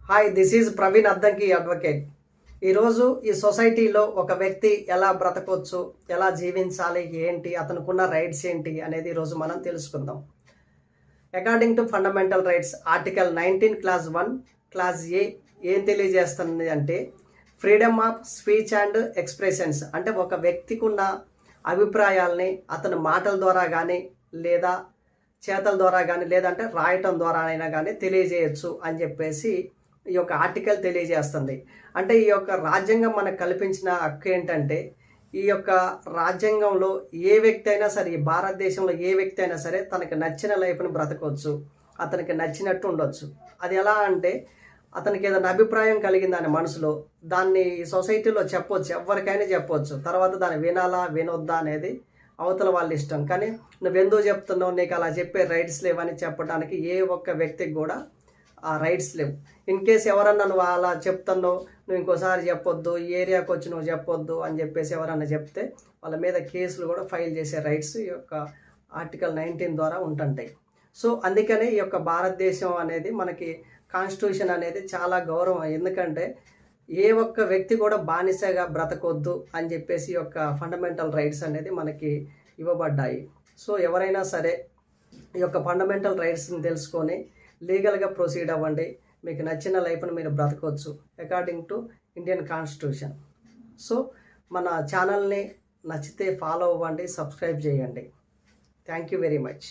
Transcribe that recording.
Hi, this is Praveen Addanki advocate. ఈరోజు ఈ సొసైటీలో ఒక వ్యక్తి ఎలా బ్రతకొచ్చు, ఎలా జీవించాలి, ఏంటి అతనుకున్న రైట్స్ ఏంటి అనేది ఈరోజు మనం తెలుసుకుందాం. According to fundamental rights article 19 clause 1 clause A ఏం తెలియజేస్తుంది అంటే freedom of speech and expressions. అంటే ఒక వ్యక్తికి ఉన్న అభిప్రాయాల్ని అతని మాటల ద్వారా కానీ లేదా చేతల ద్వారా కానీ లేదంటే రాయటం ద్వారా అయినా కానీ తెలియజేయచ్చు అని చెప్పేసి ఈ యొక్క ఆర్టికల్ తెలియజేస్తుంది. అంటే ఈ యొక్క రాజ్యాంగం మనకు కల్పించిన హక్కు ఏంటంటే ఈ యొక్క రాజ్యాంగంలో ఏ వ్యక్తి అయినా సరే, ఈ భారతదేశంలో ఏ వ్యక్తి అయినా సరే తనకి నచ్చిన లైఫ్ని బ్రతకొచ్చు, అతనికి నచ్చినట్టు ఉండొచ్చు. అది ఎలా అంటే అతనికి ఏదైనా అభిప్రాయం కలిగిందని మనసులో దాన్ని సొసైటీలో చెప్పొచ్చు, ఎవరికైనా చెప్పొచ్చు. తర్వాత దాన్ని వినాలా వినొద్దా అనేది అవతల వాళ్ళ ఇష్టం. కానీ నువ్వెందుకు చెప్తున్నావు, నీకు అలా చెప్పే రైట్స్ లేవని చెప్పడానికి ఏ ఒక్క వ్యక్తికి కూడా ఆ రైట్స్ లేవు. ఇన్ కేస్ ఎవరన్నా నువ్వు అలా చెప్తున్నావు, నువ్వు ఇంకోసారి చెప్పొద్దు, ఈ ఏరియాకి వచ్చి నువ్వు చెప్పొద్దు అని చెప్పేసి ఎవరన్నా చెప్తే వాళ్ళ మీద కేసులు కూడా ఫైల్ చేసే రైట్స్ ఈ యొక్క ఆర్టికల్ 19 ద్వారా ఉంటుంటాయి. సో అందుకనే ఈ యొక్క భారతదేశం అనేది మనకి కాన్స్టిట్యూషన్ అనేది చాలా గౌరవం. ఎందుకంటే ఏ ఒక్క వ్యక్తి కూడా బానిసగా బ్రతకొద్దు అని చెప్పేసి ఈ యొక్క ఫండమెంటల్ రైట్స్ అనేది మనకి ఇవ్వబడ్డాయి. సో ఎవరైనా సరే ఈ యొక్క ఫండమెంటల్ రైట్స్ని తెలుసుకొని లీగల్గా ప్రొసీడ్ అవ్వండి. మీకు నచ్చిన లైఫ్ని మీరు బ్రతకొచ్చు according to Indian constitution. So మన ఛానల్ని నచ్చితే ఫాలో అవ్వండి, సబ్స్క్రైబ్ చేయండి. Thank you very much.